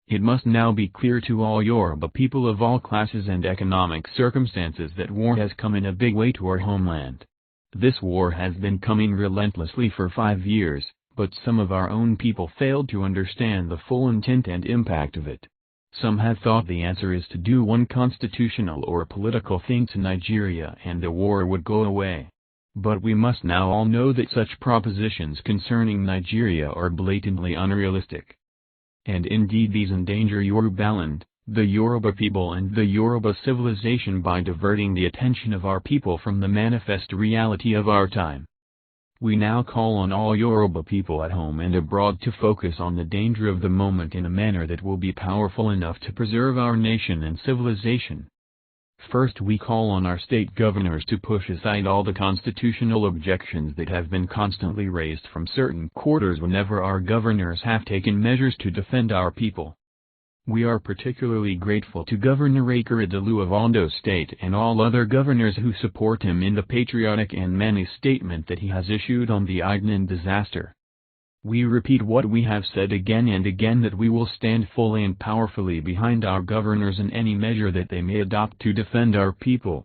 It must now be clear to all Yoruba people of all classes and economic circumstances that war has come in a big way to our homeland. This war has been coming relentlessly for 5 years, but some of our own people failed to understand the full intent and impact of it. Some have thought the answer is to do one constitutional or political thing to Nigeria and the war would go away. But we must now all know that such propositions concerning Nigeria are blatantly unrealistic. And indeed these endanger Yorubaland, the Yoruba people and the Yoruba civilization by diverting the attention of our people from the manifest reality of our time. We now call on all Yoruba people at home and abroad to focus on the danger of the moment in a manner that will be powerful enough to preserve our nation and civilization. First, we call on our state governors to push aside all the constitutional objections that have been constantly raised from certain quarters whenever our governors have taken measures to defend our people. We are particularly grateful to Governor Akeredolu of Ondo State and all other governors who support him in the patriotic and manly statement that he has issued on the Igangan disaster. We repeat what we have said again and again, that we will stand fully and powerfully behind our governors in any measure that they may adopt to defend our people.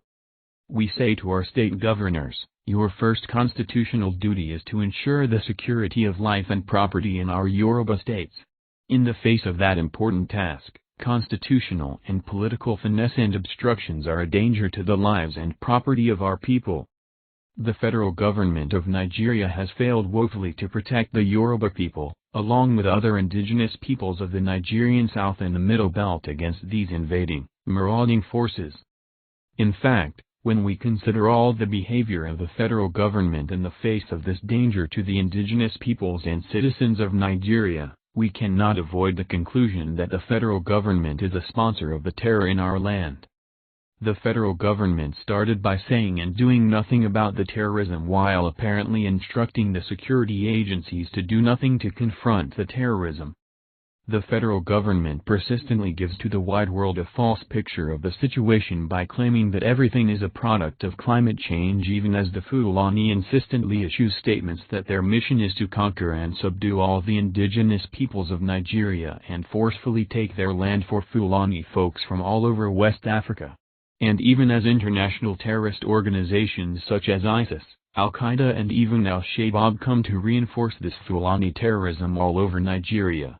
We say to our state governors, your first constitutional duty is to ensure the security of life and property in our Yoruba states. In the face of that important task, constitutional and political finesse and obstructions are a danger to the lives and property of our people. The federal government of Nigeria has failed woefully to protect the Yoruba people, along with other indigenous peoples of the Nigerian South and the Middle Belt against these invading, marauding forces. In fact, when we consider all the behavior of the federal government in the face of this danger to the indigenous peoples and citizens of Nigeria, we cannot avoid the conclusion that the federal government is a sponsor of the terror in our land. The federal government started by saying and doing nothing about the terrorism while apparently instructing the security agencies to do nothing to confront the terrorism. The federal government persistently gives to the wide world a false picture of the situation by claiming that everything is a product of climate change, even as the Fulani insistently issue statements that their mission is to conquer and subdue all the indigenous peoples of Nigeria and forcefully take their land for Fulani folks from all over West Africa. And even as international terrorist organizations such as ISIS, Al-Qaeda and even Al-Shabaab come to reinforce this Fulani terrorism all over Nigeria.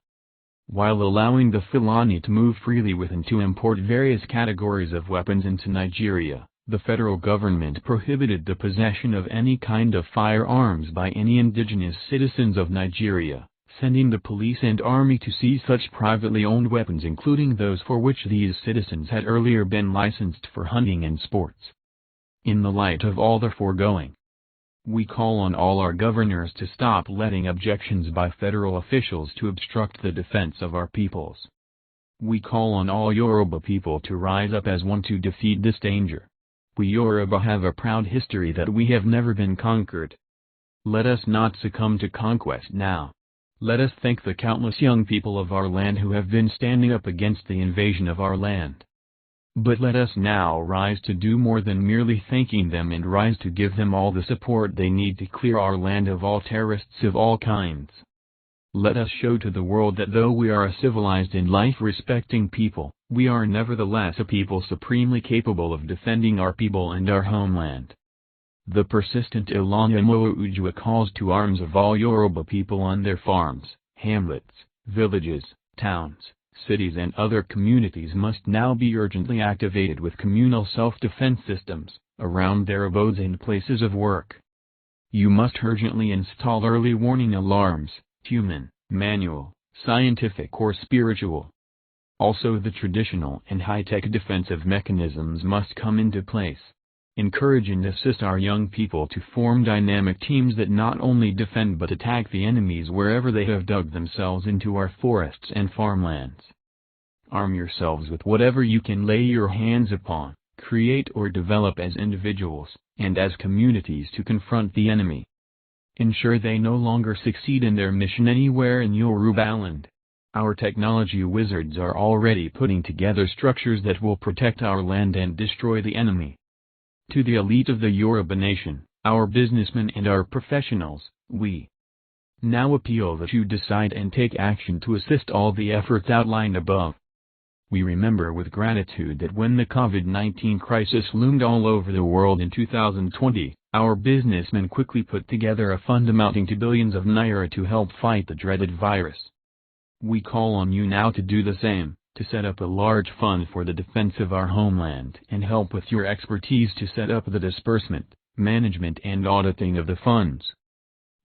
While allowing the Fulani to move freely and to import various categories of weapons into Nigeria, the federal government prohibited the possession of any kind of firearms by any indigenous citizens of Nigeria, sending the police and army to seize such privately owned weapons, including those for which these citizens had earlier been licensed for hunting and sports. In the light of all the foregoing, we call on all our governors to stop letting objections by federal officials to obstruct the defense of our peoples. We call on all Yoruba people to rise up as one to defeat this danger. We Yoruba have a proud history that we have never been conquered. Let us not succumb to conquest now. Let us thank the countless young people of our land who have been standing up against the invasion of our land. But let us now rise to do more than merely thanking them, and rise to give them all the support they need to clear our land of all terrorists of all kinds. Let us show to the world that though we are a civilized and life-respecting people, we are nevertheless a people supremely capable of defending our people and our homeland. The persistent Ilana Oodua calls to arms of all Yoruba people on their farms, hamlets, villages, towns, cities and other communities must now be urgently activated with communal self-defense systems, around their abodes and places of work. You must urgently install early warning alarms, human, manual, scientific or spiritual. Also the traditional and high-tech defensive mechanisms must come into place. Encourage and assist our young people to form dynamic teams that not only defend but attack the enemies wherever they have dug themselves into our forests and farmlands. Arm yourselves with whatever you can lay your hands upon, create or develop as individuals, and as communities to confront the enemy. Ensure they no longer succeed in their mission anywhere in Yorubaland. Our technology wizards are already putting together structures that will protect our land and destroy the enemy. To the elite of the Yoruba nation, our businessmen and our professionals, we Now appeal that you decide and take action to assist all the efforts outlined above. We remember with gratitude that when the COVID-19 crisis loomed all over the world in 2020, our businessmen quickly put together a fund amounting to billions of naira to help fight the dreaded virus. We call on you now to do the same, to set up a large fund for the defense of our homeland and help with your expertise to set up the disbursement, management and auditing of the funds.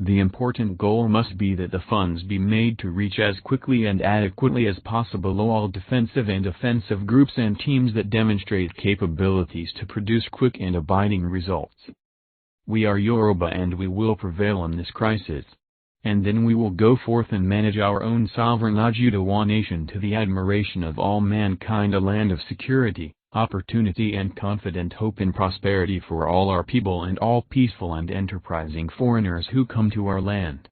The important goal must be that the funds be made to reach as quickly and adequately as possible all defensive and offensive groups and teams that demonstrate capabilities to produce quick and abiding results. We are Yoruba and we will prevail in this crisis. And then we will go forth and manage our own sovereign Oodua nation to the admiration of all mankind, a land of security, opportunity and confident hope and prosperity for all our people and all peaceful and enterprising foreigners who come to our land.